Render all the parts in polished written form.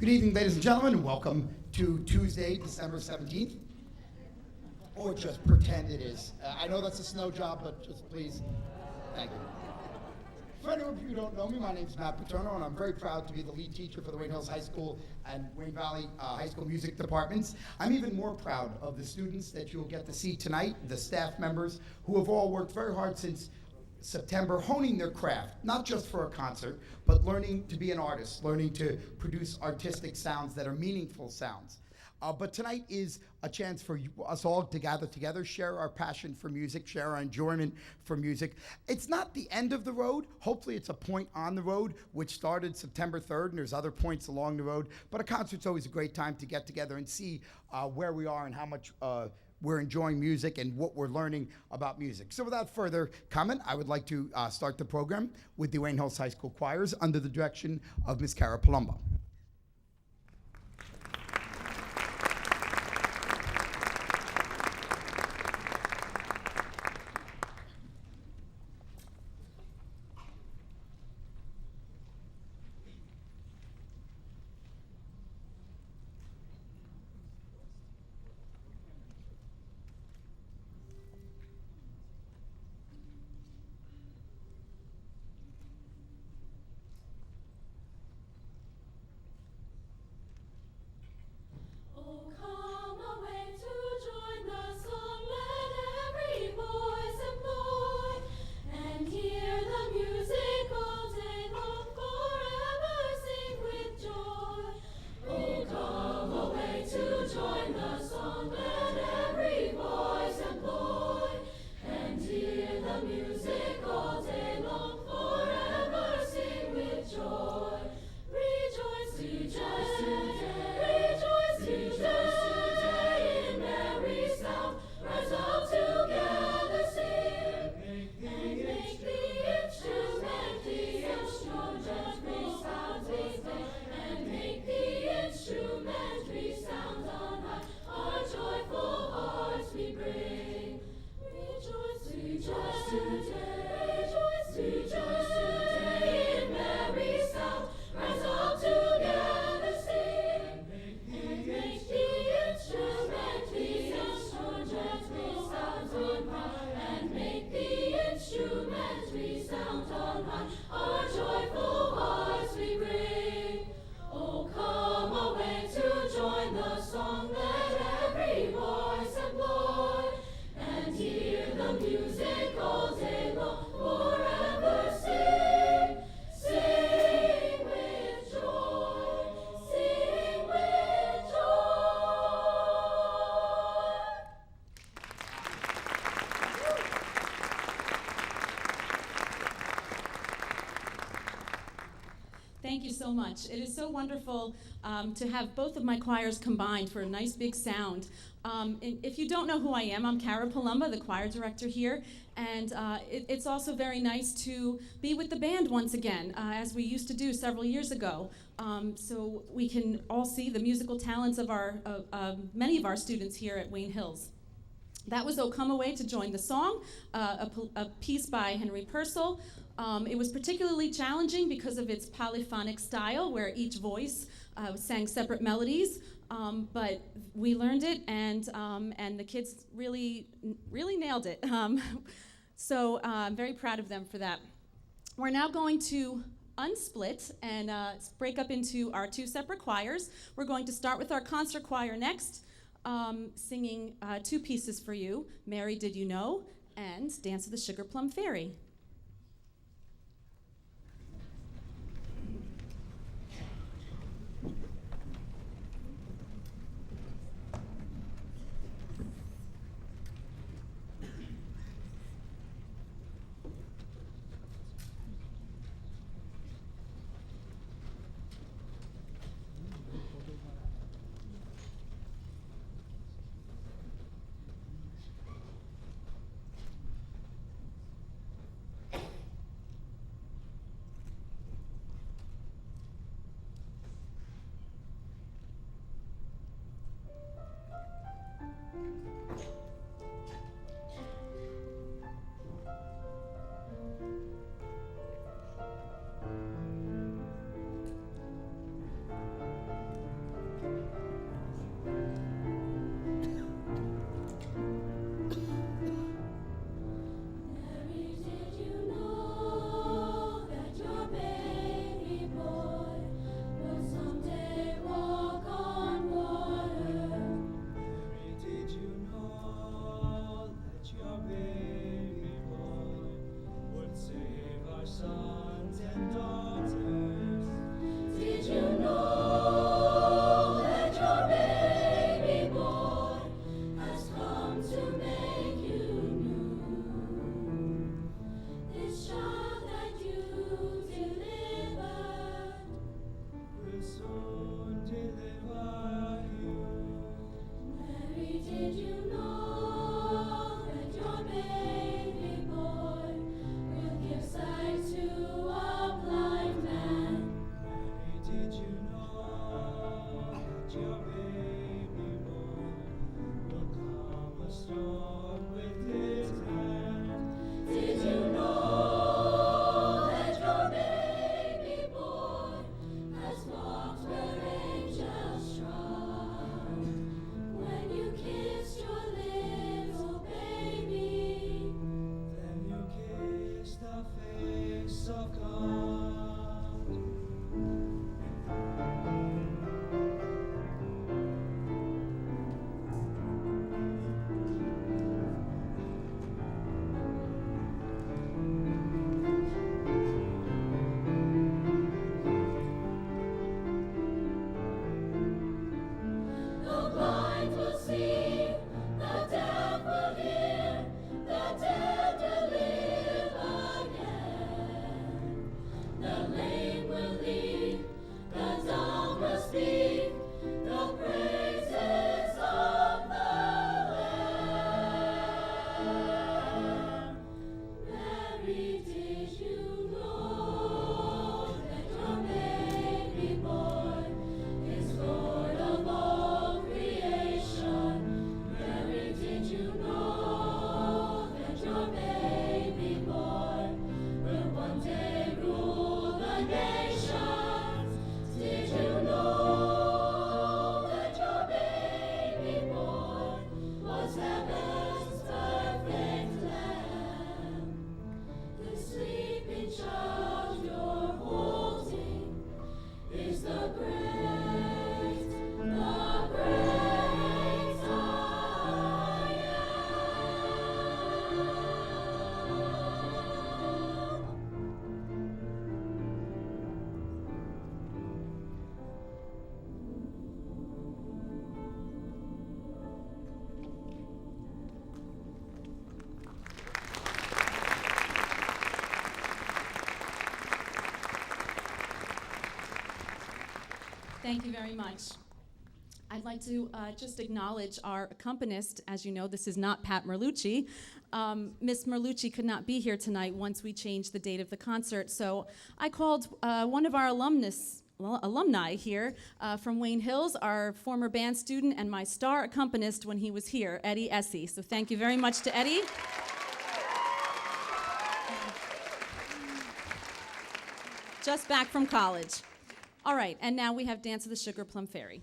Good evening, ladies and gentlemen, and welcome to Tuesday, December 17th. Or just pretend it is. I know that's a snow job, but just please, thank you. For any of you who don't know me, my name is Matt Paterno, and I'm very proud to be the lead teacher for the Wayne Hills High School and Wayne Valley High School music departments. I'm even more proud of the students that you'll get to see tonight, the staff members who have all worked very hard since September, honing their craft, not just for a concert, but learning to be an artist, learning to produce artistic sounds that are meaningful sounds. But tonight is a chance for us all to gather together, share our passion for music, share our enjoyment for music. It's not the end of the road. Hopefully it's a point on the road, which started September 3rd, and there's other points along the road. But a concert's always a great time to get together and see where we are and how much we're enjoying music and what we're learning about music. So without further comment, I would like to start the program with the Wayne Hills High School Choirs under the direction of Ms. Cara Palumbo. Thank you so much. It is so wonderful to have both of my choirs combined for a nice big sound. If you don't know who I am, I'm Cara Palumbo, the choir director here, and it's also very nice to be with the band once again, as we used to do several years ago, so we can all see the musical talents of many of our students here at Wayne Hills. That was "O Come Away to Join the Song," a piece by Henry Purcell. It was particularly challenging because of its polyphonic style, where each voice sang separate melodies, but we learned it, and the kids really nailed it. So I'm very proud of them for that. We're now going to unsplit and break up into our two separate choirs. We're going to start with our concert choir next, singing two pieces for you, "Mary, Did You Know?" and "Dance of the Sugar Plum Fairy." Thank you very much. I'd like to just acknowledge our accompanist. As you know, this is not Pat Merlucci. Miss Merlucci could not be here tonight once we changed the date of the concert, so I called one of our alumni here from Wayne Hills, our former band student and my star accompanist when he was here, Eddie Essie. So thank you very much to Eddie. Just back from college. All right, and now we have Dance of the Sugar Plum Fairy.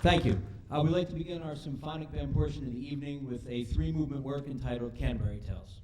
Thank you. We'd like to begin our symphonic band portion of the evening with a three-movement work entitled Canterbury Tales.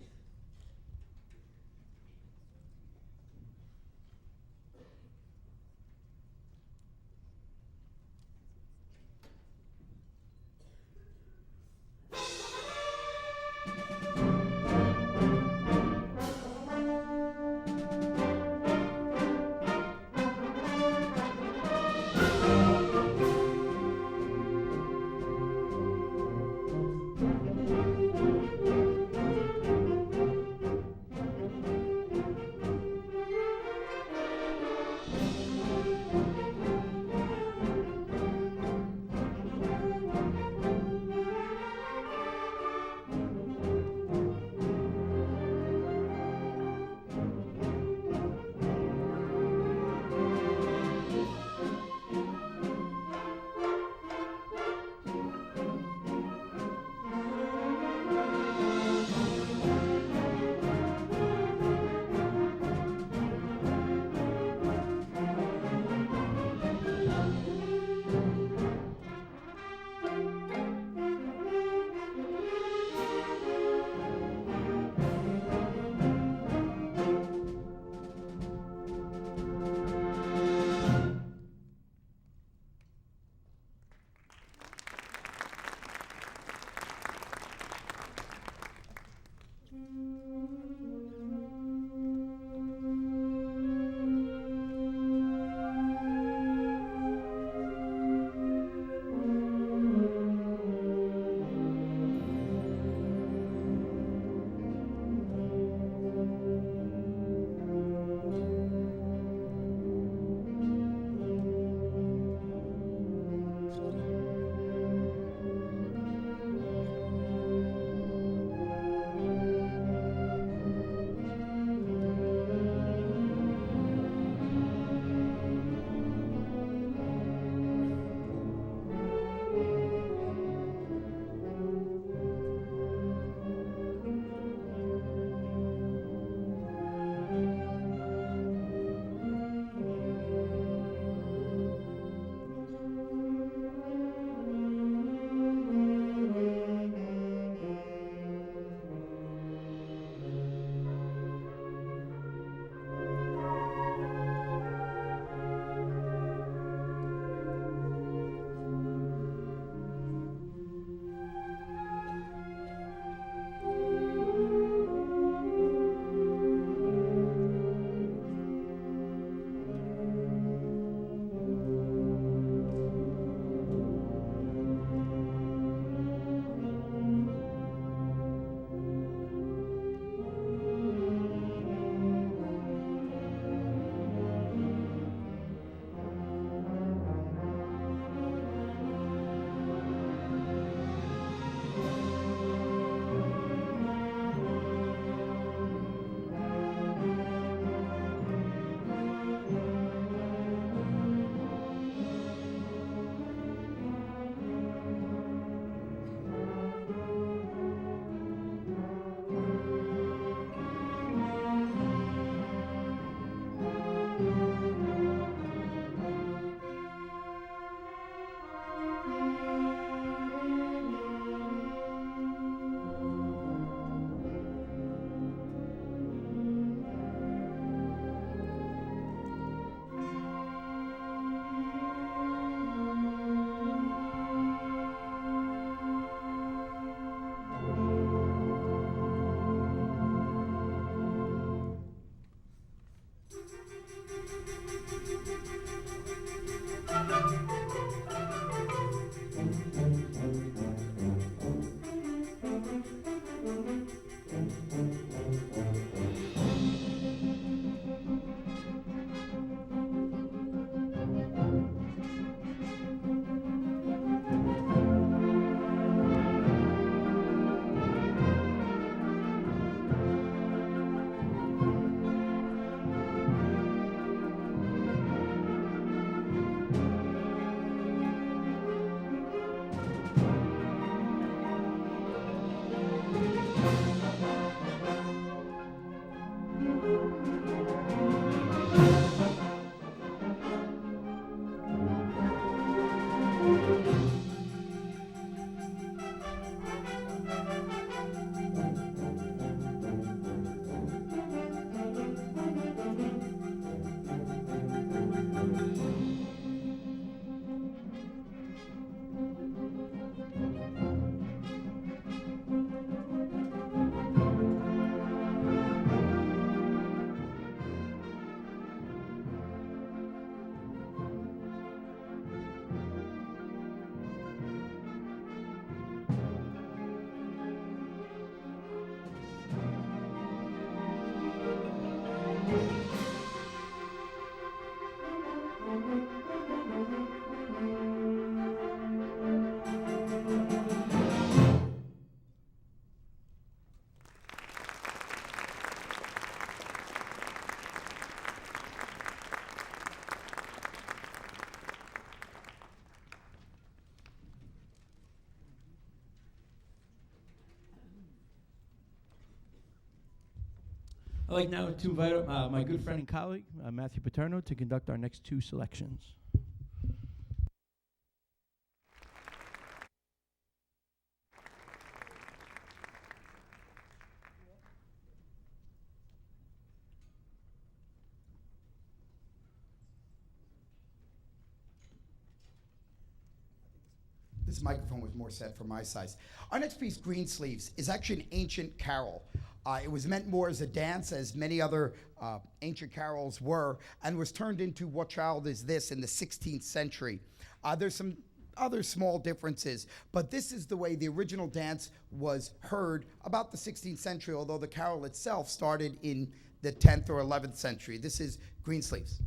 I'd like now to invite up my good friend and colleague, Matthew Paterno, to conduct our next two selections. This microphone was more set for my size. Our next piece, Greensleeves, is actually an ancient carol. It was meant more as a dance, as many other ancient carols were, and was turned into What Child Is This in the 16th century. There's some other small differences, but this is the way the original dance was heard about the 16th century, although the carol itself started in the 10th or 11th century. This is Greensleeves.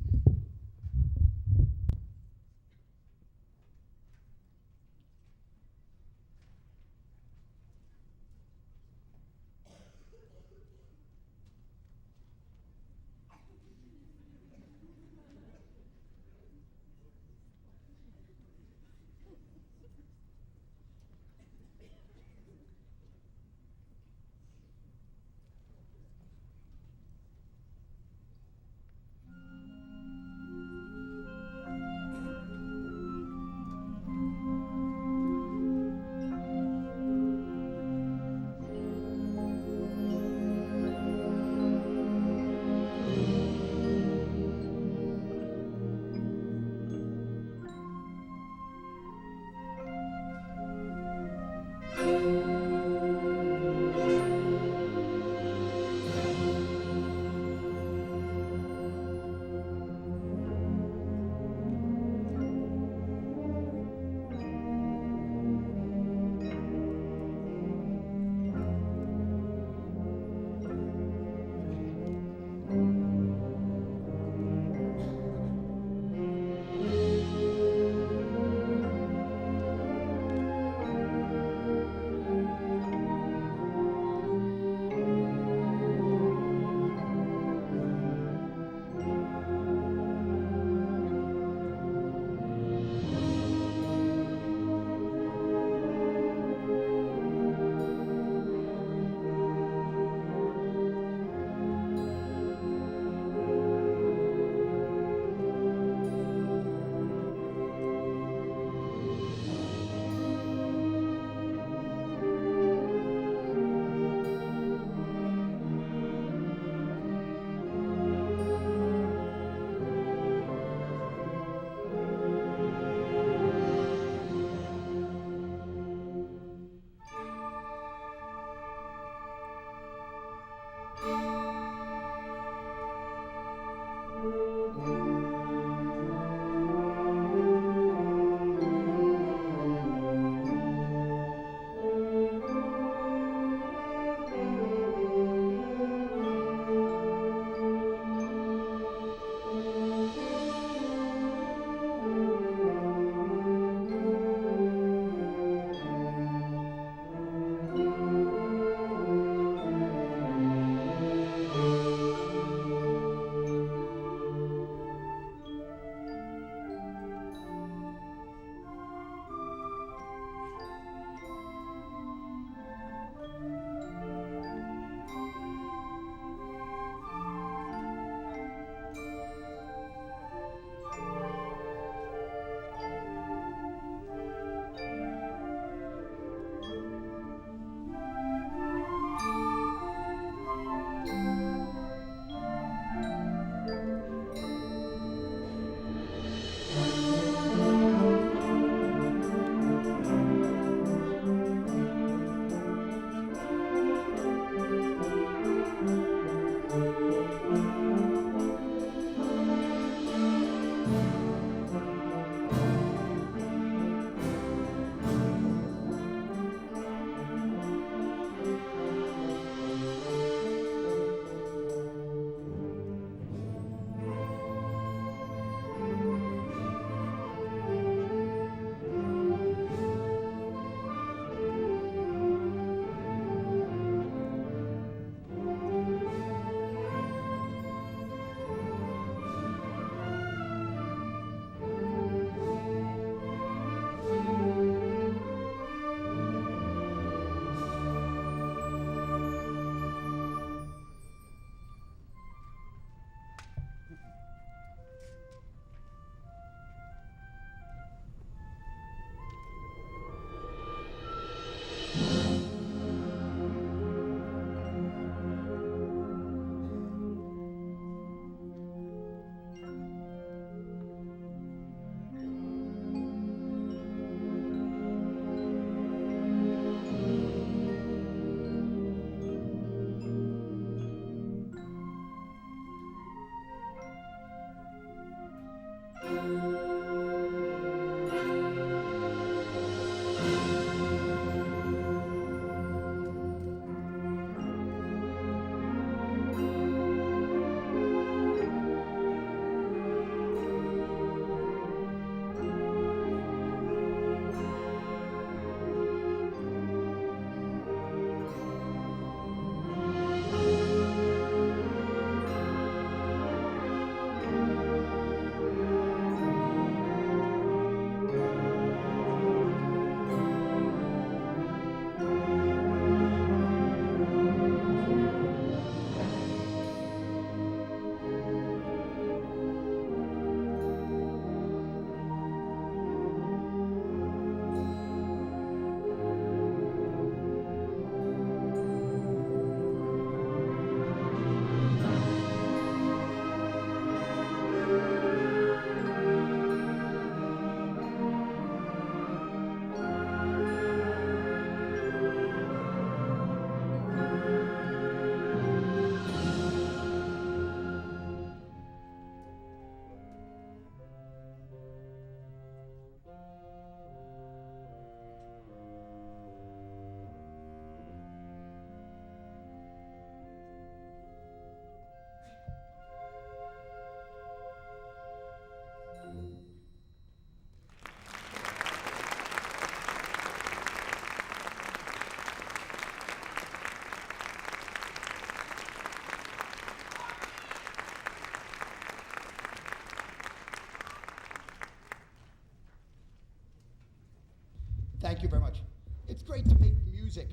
Thank you very much. It's great to make music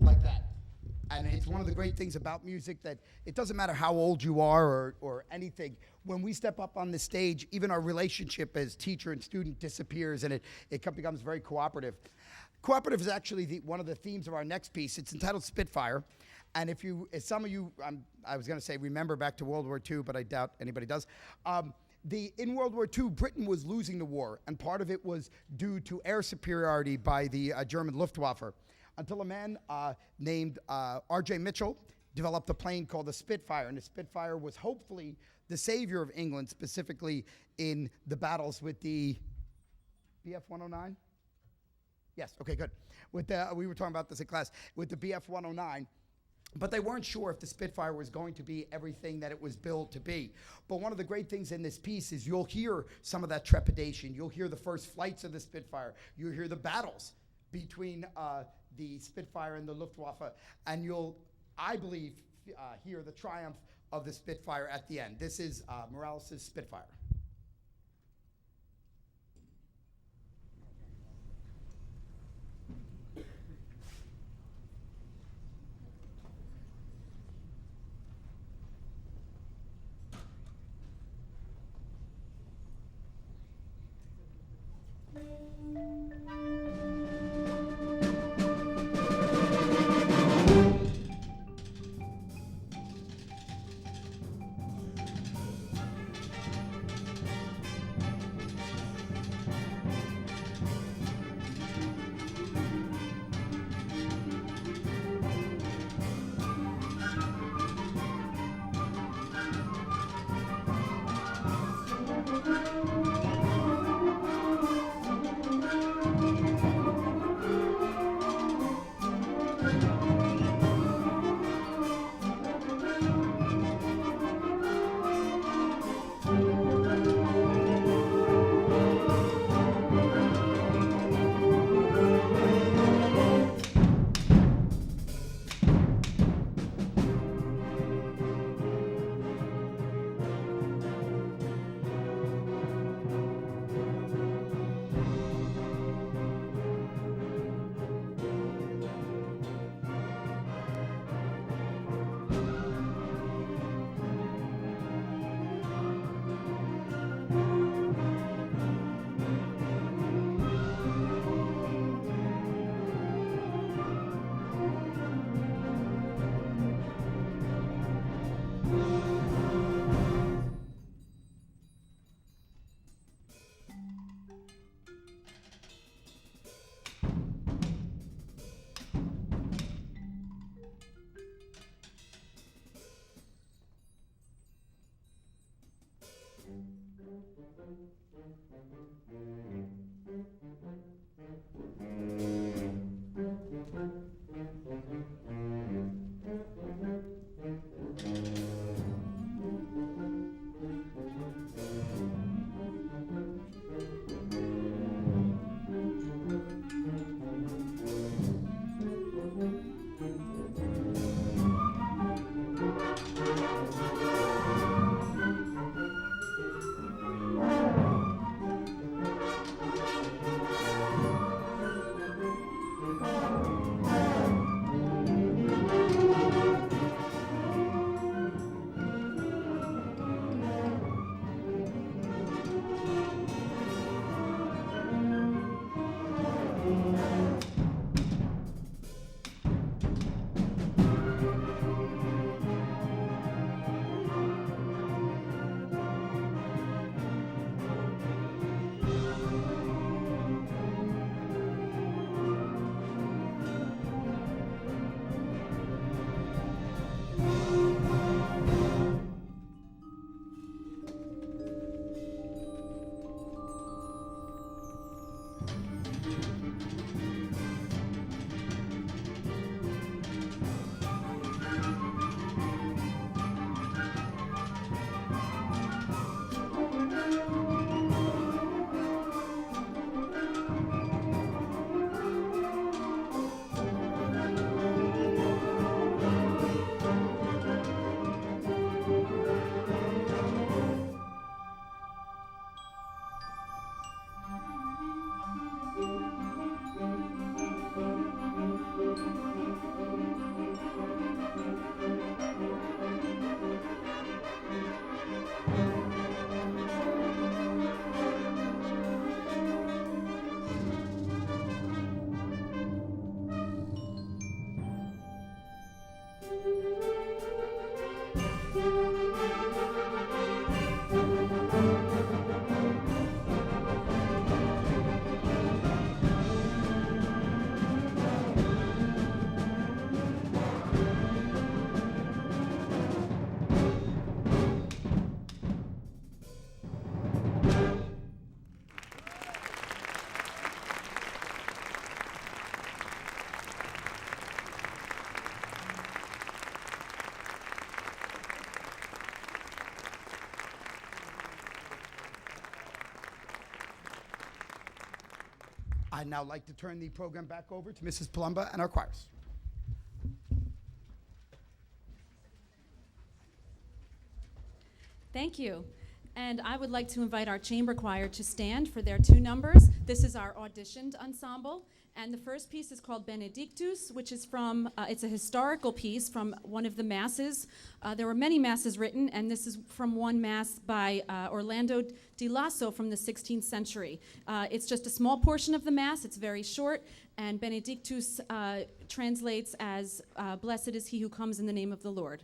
like that. And it's one of the great things about music that it doesn't matter how old you are or anything. When we step up on the stage, even our relationship as teacher and student disappears and it becomes very cooperative. Cooperative is actually one of the themes of our next piece. It's entitled Spitfire. And if some of you, I was going to say remember back to World War II, but I doubt anybody does. In World War II, Britain was losing the war, and part of it was due to air superiority by the German Luftwaffe. Until a man named R.J. Mitchell developed a plane called the Spitfire, and the Spitfire was hopefully the savior of England, specifically in the battles with the BF-109? Yes, okay, good. We were talking about this in class, with the BF-109, but they weren't sure if the Spitfire was going to be everything that it was built to be. But one of the great things in this piece is you'll hear some of that trepidation. You'll hear the first flights of the Spitfire. You'll hear the battles between the Spitfire and the Luftwaffe, and you'll, I believe, hear the triumph of the Spitfire at the end. This is Morales' Spitfire. I'd now like to turn the program back over to Mrs. Palumba and our choirs. Thank you. And I would like to invite our chamber choir to stand for their 2 numbers. This is our auditioned ensemble. And the first piece is called Benedictus, which is from, it's a historical piece from one of the masses. There were many masses written, and this is from one mass by Orlando di Lasso from the 16th century. It's just a small portion of the mass. It's very short, and Benedictus translates as, blessed is he who comes in the name of the Lord.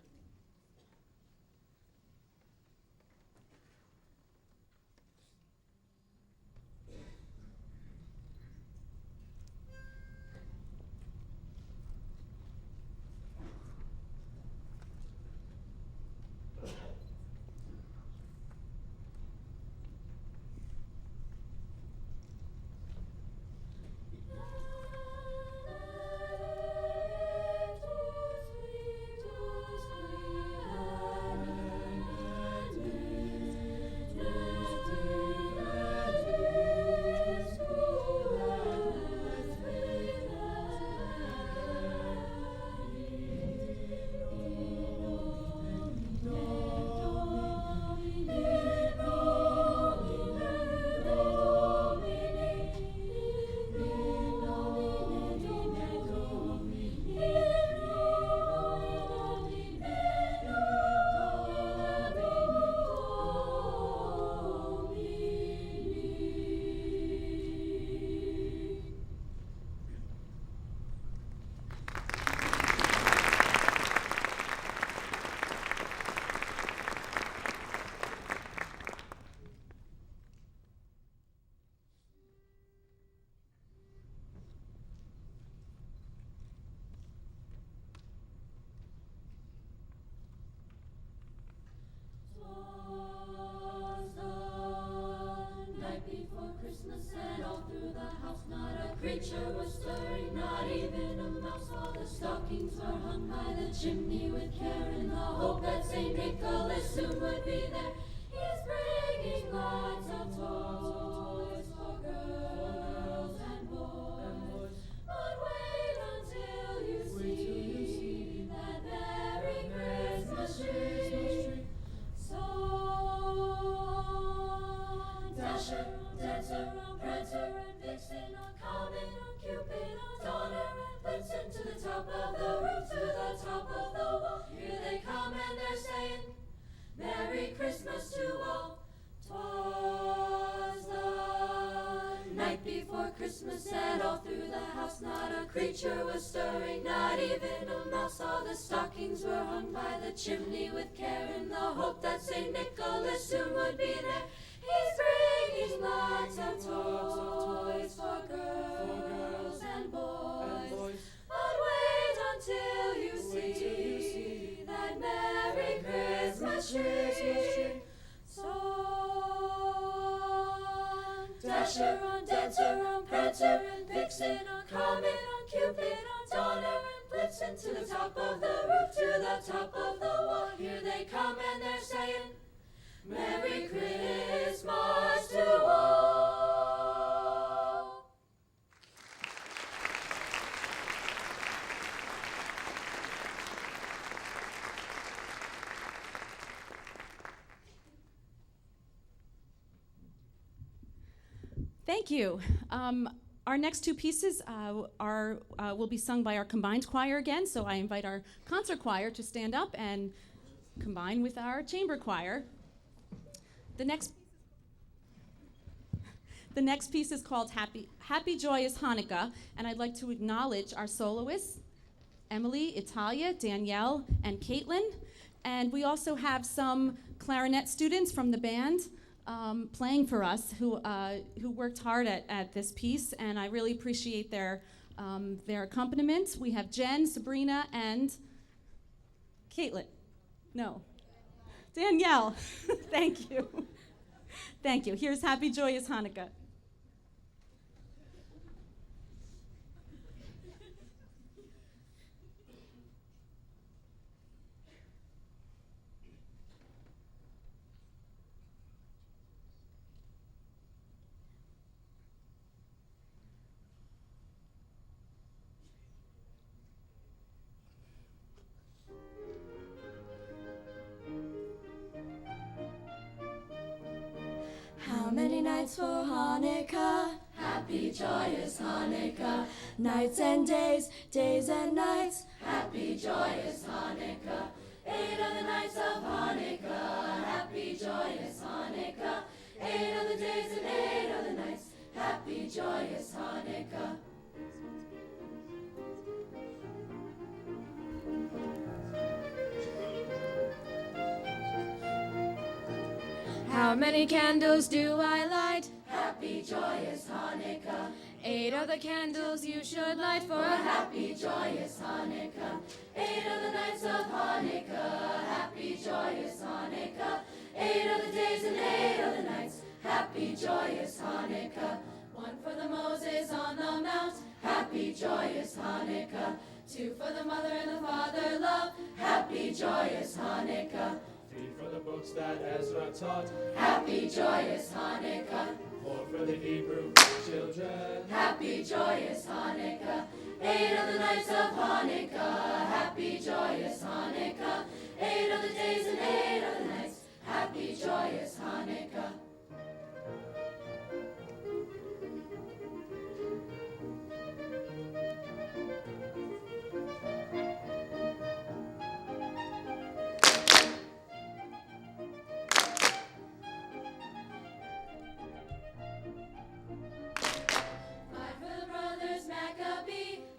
Creature was stirring, not even a mouse. All the stockings were hung by the chimney with care, in the hope that St. Nicholas soon would be there. He's bringing lots of toys for girls and boys. But wait until you see that merry Christmas tree. So Dasher, Dancer, Prancer, and Vixen, Comet, Cupid, Donner, and Blitzen, to the top of the roof, to the top of the wall. Here they come and they're saying, Merry Christmas to all. 'Twas the night before Christmas, and all through the house not a creature was stirring, not even a mouse. All the stockings were hung by the chimney with care, in the hope that St. Nicholas soon would be there. He's bringing lots of toys for girls and boys. But wait until you see that merry Christmas tree. So Dasher on Dancer on Prancer and Vixen on Comet on Cupid on Donner and Blitzen, to the top of the roof, to the top of the wall. Here they come and they're saying, Merry Christmas to all. Thank you. Our next 2 pieces will be sung by our combined choir again, so I invite our concert choir to stand up and combine with our chamber choir. The next piece is called Happy Joyous Hanukkah, and I'd like to acknowledge our soloists, Emily, Italia, Danielle, and Caitlin. And we also have some clarinet students from the band playing for us who worked hard at this piece, and I really appreciate their accompaniment. We have Jen, Sabrina, and Caitlin. No. Danielle. Thank you. Thank you. Here's Happy Joyous Hanukkah. nights for Hanukkah. Happy joyous Hanukkah. Nights and days, days and nights. Happy joyous Hanukkah. 8 of the nights of Hanukkah. Happy joyous Hanukkah. 8 of the days and 8 of the nights. Happy joyous Hanukkah. How many candles do I light? Happy joyous Hanukkah. 8 of the candles you should light for a happy joyous Hanukkah. 8 of the nights of Hanukkah. Happy joyous Hanukkah. 8 of the days and 8 of the nights. Happy joyous Hanukkah. 1 for the Moses on the mount. Happy joyous Hanukkah. 2 for the mother and the father love. Happy joyous Hanukkah. 3 for the books that Ezra taught. Happy joyous Hanukkah. 4 for the Hebrew children. Happy joyous Hanukkah. 8 of the nights of Hanukkah. Happy joyous Hanukkah. 8 of the days and 8 of the nights. Happy joyous Hanukkah.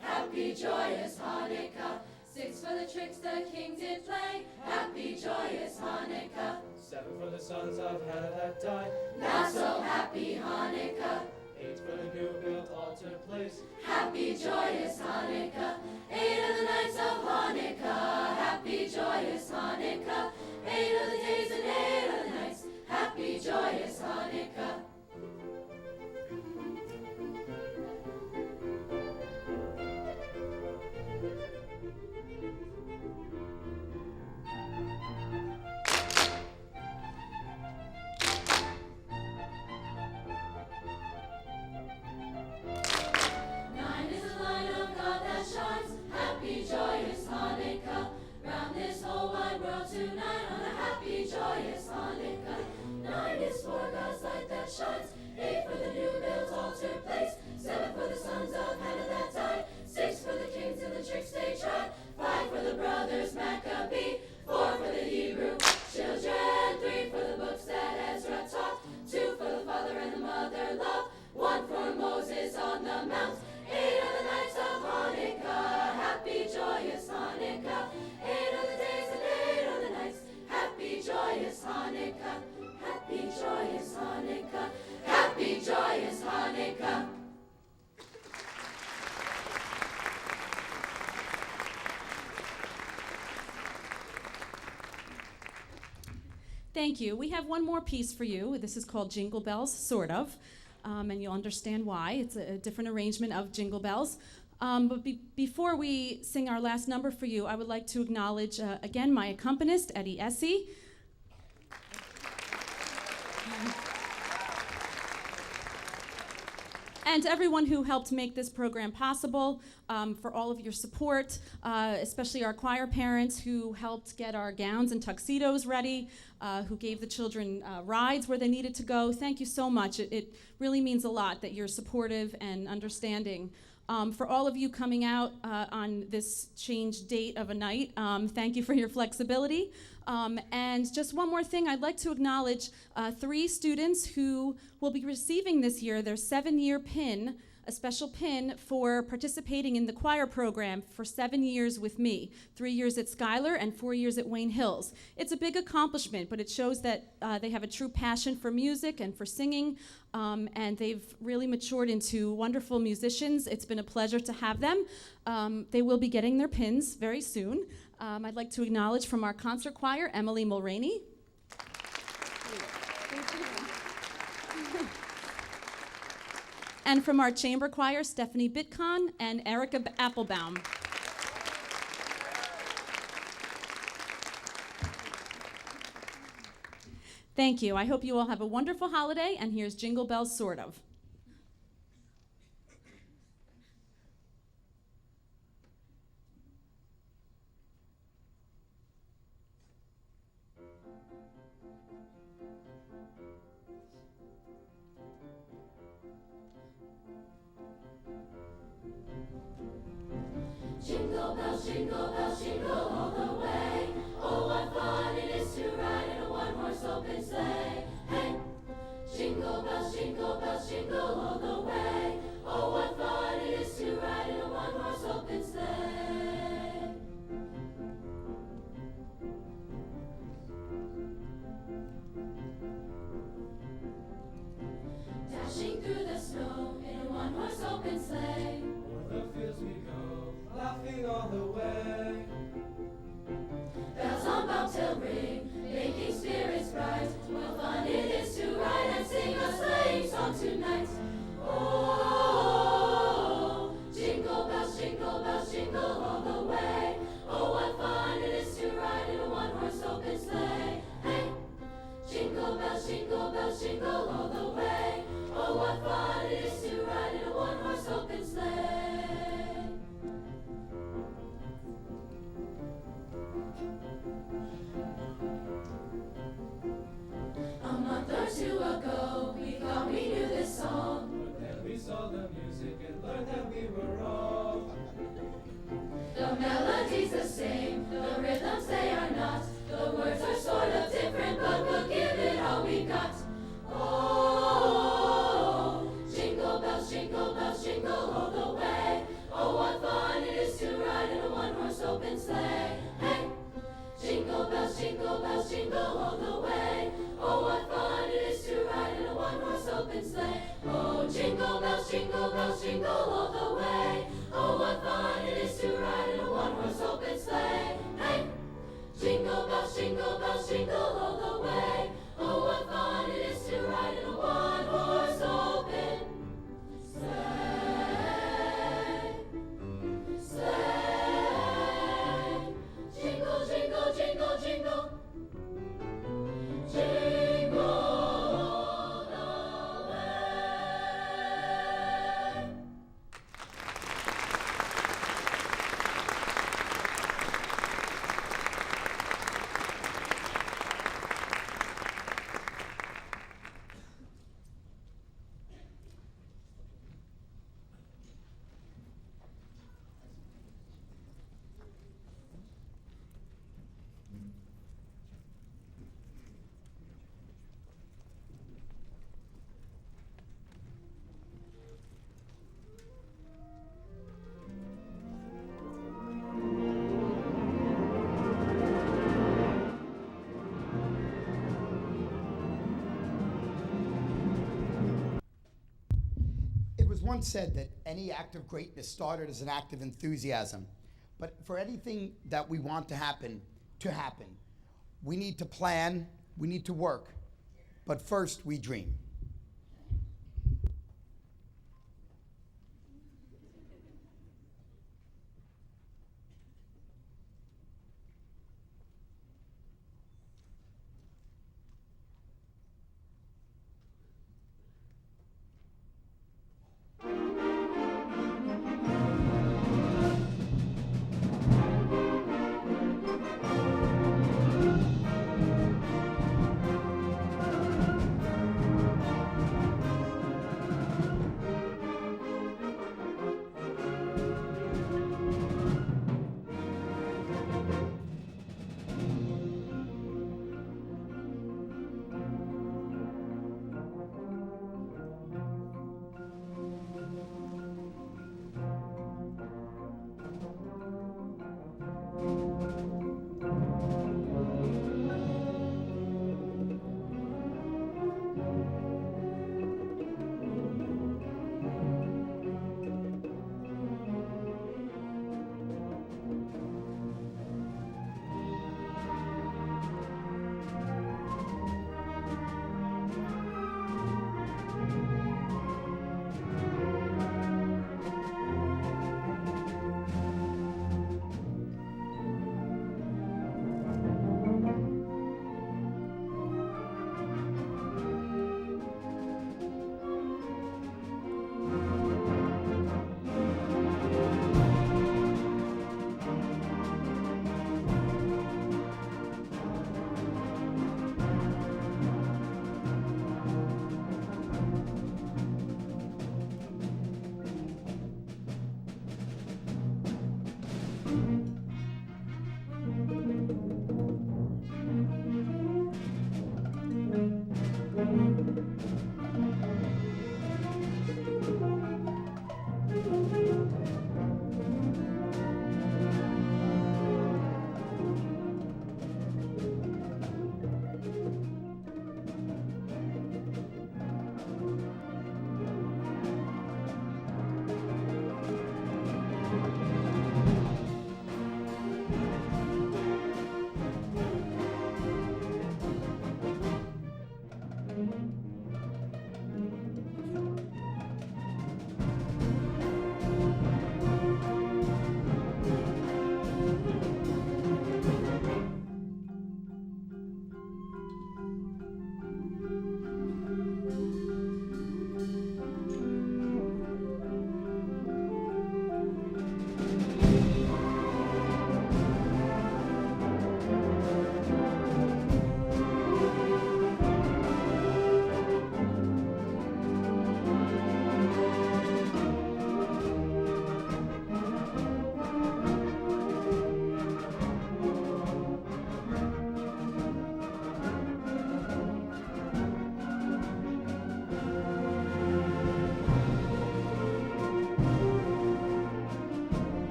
Happy joyous Hanukkah. 6 for the tricks the king did play. Happy joyous Hanukkah. 7 for the sons of Hannah that died. Not so happy Hanukkah. 8 for the new built altar place. Happy joyous Hanukkah. 8 of the nights of Hanukkah. Happy joyous Hanukkah. 8 of the days and 8 of the nights. Happy joyous Hanukkah. Shines. 8 for the new built altar place. 7 for the sons of Hannah that died. 6 for the kings and the tricks they tried. 5 for the brothers Maccabee. 4 for the Hebrew children. 3 for the books that Ezra taught. 2 for the father and the mother love. 1 for Moses on the mount. 8 of the nights of Hanukkah. Happy joyous Hanukkah. 8 of the days and 8 of the nights. Happy joyous Hanukkah. Happy joyous Hanukkah. Happy joyous Hanukkah. Thank you. We have one more piece for you. This is called Jingle Bells, sort of, and you'll understand why. It's a different arrangement of Jingle Bells. But before we sing our last number for you, I would like to acknowledge, again, my accompanist, Eddie Essie. And everyone who helped make this program possible, for all of your support, especially our choir parents who helped get our gowns and tuxedos ready, who gave the children rides where they needed to go. Thank you so much. It really means a lot that you're supportive and understanding. For all of you coming out on this changed date of a night, thank you for your flexibility. And just one more thing, I'd like to acknowledge 3 students who will be receiving this year their 7-year pin, a special pin for participating in the choir program for 7 years with me, 3 years at Schuyler and 4 years at Wayne Hills. It's a big accomplishment, but it shows that they have a true passion for music and for singing, and they've really matured into wonderful musicians. It's been a pleasure to have them. They will be getting their pins very soon. I'd like to acknowledge from our concert choir, Emily Mulroney. And from our chamber choir, Stephanie Bitcon and Erica Applebaum. Thank you. I hope you all have a wonderful holiday, and here's Jingle Bells, sort of. bells, jingle all the way. Oh, what fun it is to ride in a one-horse open sleigh. Hey! Jingle bells, jingle all the way. Oh, what fun it is to ride in a one-horse open sleigh. Dashing through the snow in a one-horse open sleigh. O'er the fields we go, laughing all the way. Bells on bobtail ring, making spirits bright. What fun it is to ride and sing a sleighing song tonight. Oh, jingle bells, jingle all the way. Oh, what fun it is to ride in a one-horse open sleigh. Hey! Jingle bells, jingle all the way. Oh, what fun it is to ride in a one-horse open sleigh. A month or two ago, we thought we knew this song. But then we saw the music and learned that we were wrong. The melody's the same, the rhythms they are not. The words are sort of different, but we'll give it all we got. Oh, jingle bells, jingle all the way. Oh, what fun it is to ride in a one-horse open sleigh. Hey! Jingle bells, jingle all the way. Oh, what fun it is to ride in a one-horse open sleigh. Oh, jingle bells, jingle all the way. Oh, what fun it is to ride in a one-horse open sleigh. Hey! Jingle bells, jingle all the way. Oh, what fun it is to ride in a one-horse open sleigh. Sleigh. Jingle, jingle, jingle, jingle. Jingle all the way. It was once said that any act of greatness started as an act of enthusiasm. But for anything that we want to happen, we need to plan, we need to work. But first, we dream.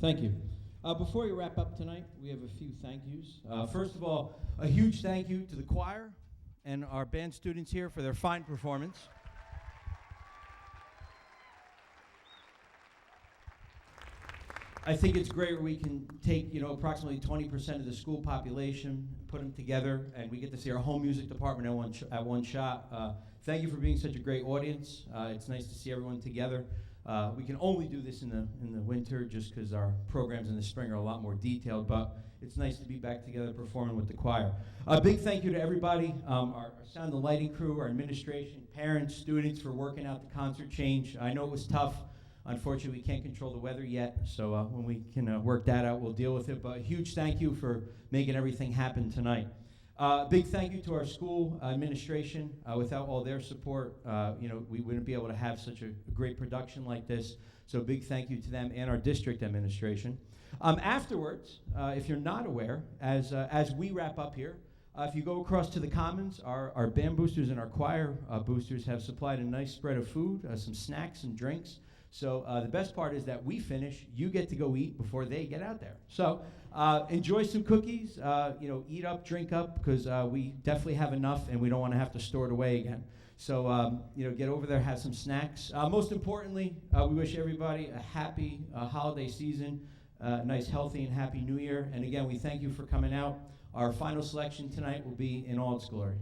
Thank you. Before we wrap up tonight, we have a few thank yous. First of all, a huge thank you to the choir and our band students here for their fine performance. I think it's great where we can take, approximately 20% of the school population, put them together, and we get to see our whole music department at one shot. Thank you for being such a great audience. It's nice to see everyone together. We can only do this in the winter just because our programs in the spring are a lot more detailed, but it's nice to be back together performing with the choir. A big thank you to everybody, our sound and lighting crew, our administration, parents, students for working out the concert change. I know it was tough. Unfortunately, we can't control the weather yet, so when we can work that out, we'll deal with it. But a huge thank you for making everything happen tonight. Big thank you to our school administration. Without all their support, we wouldn't be able to have such a great production like this. So a big thank you to them and our district administration. Afterwards, if you're not aware, as we wrap up here, if you go across to the Commons, our band boosters and our choir boosters have supplied a nice spread of food, some snacks and drinks. So the best part is that we finish, you get to go eat before they get out there. So enjoy some cookies, eat up, drink up, because we definitely have enough and we don't want to have to store it away again. So, get over there, have some snacks. Most importantly, we wish everybody a happy holiday season, nice, healthy, and happy New Year. And again, we thank you for coming out. Our final selection tonight will be In All Its Glory.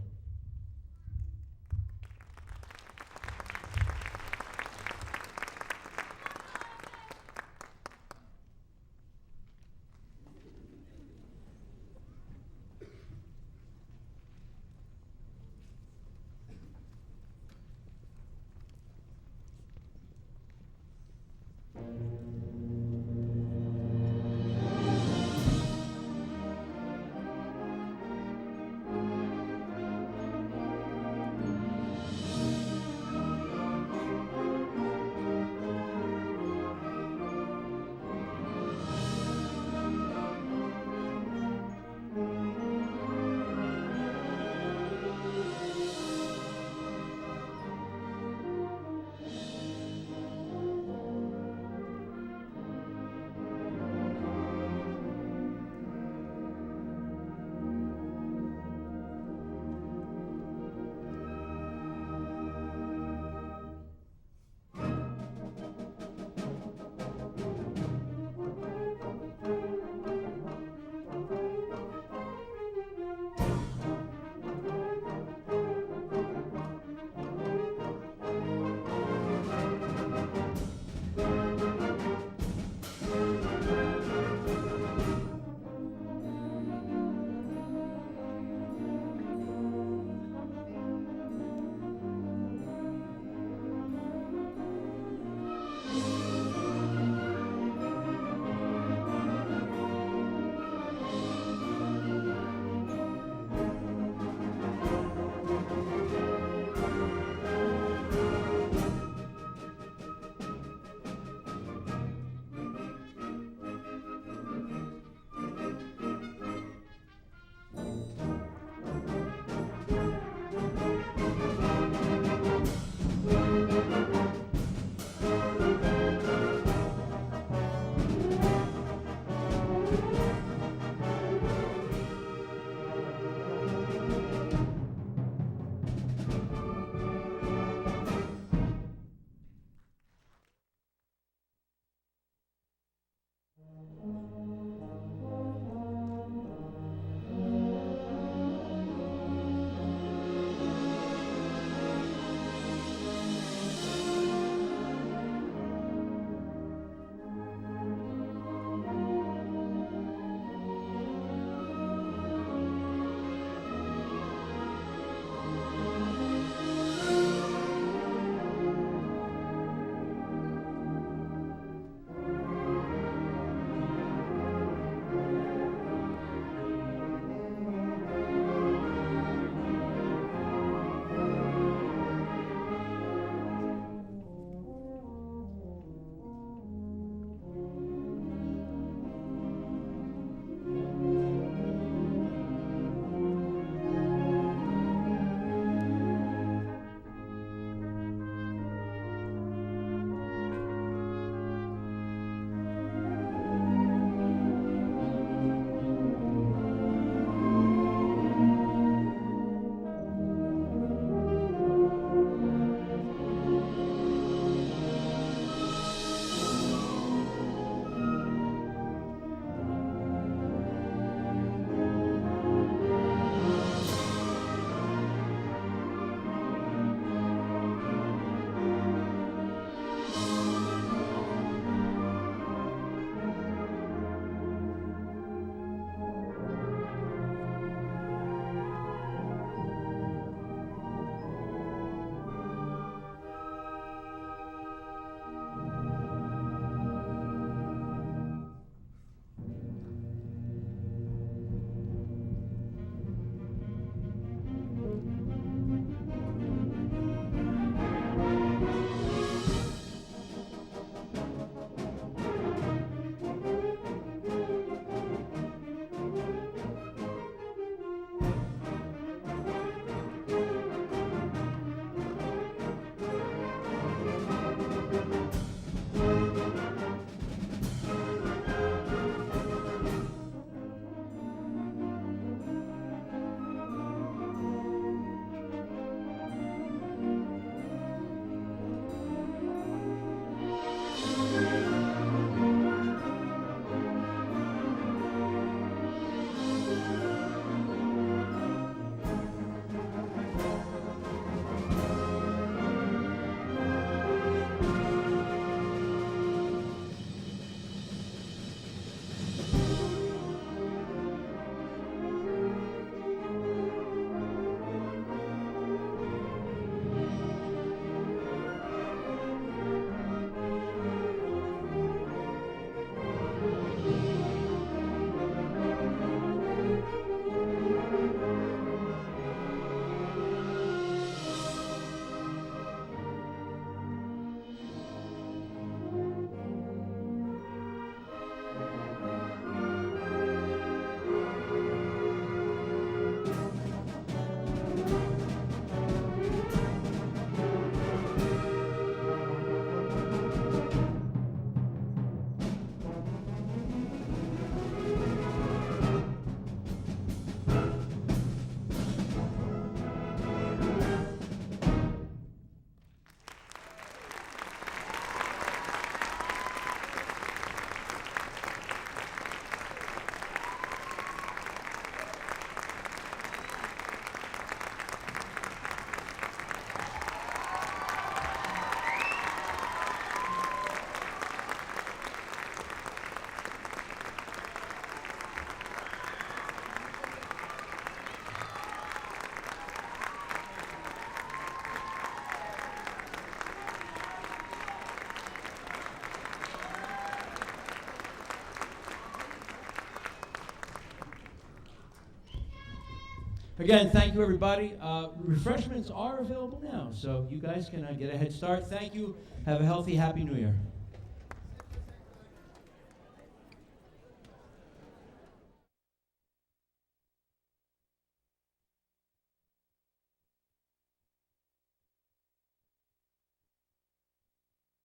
Again, thank you, everybody. Refreshments are available now, so you guys can get a head start. Thank you. Have a healthy, happy New Year.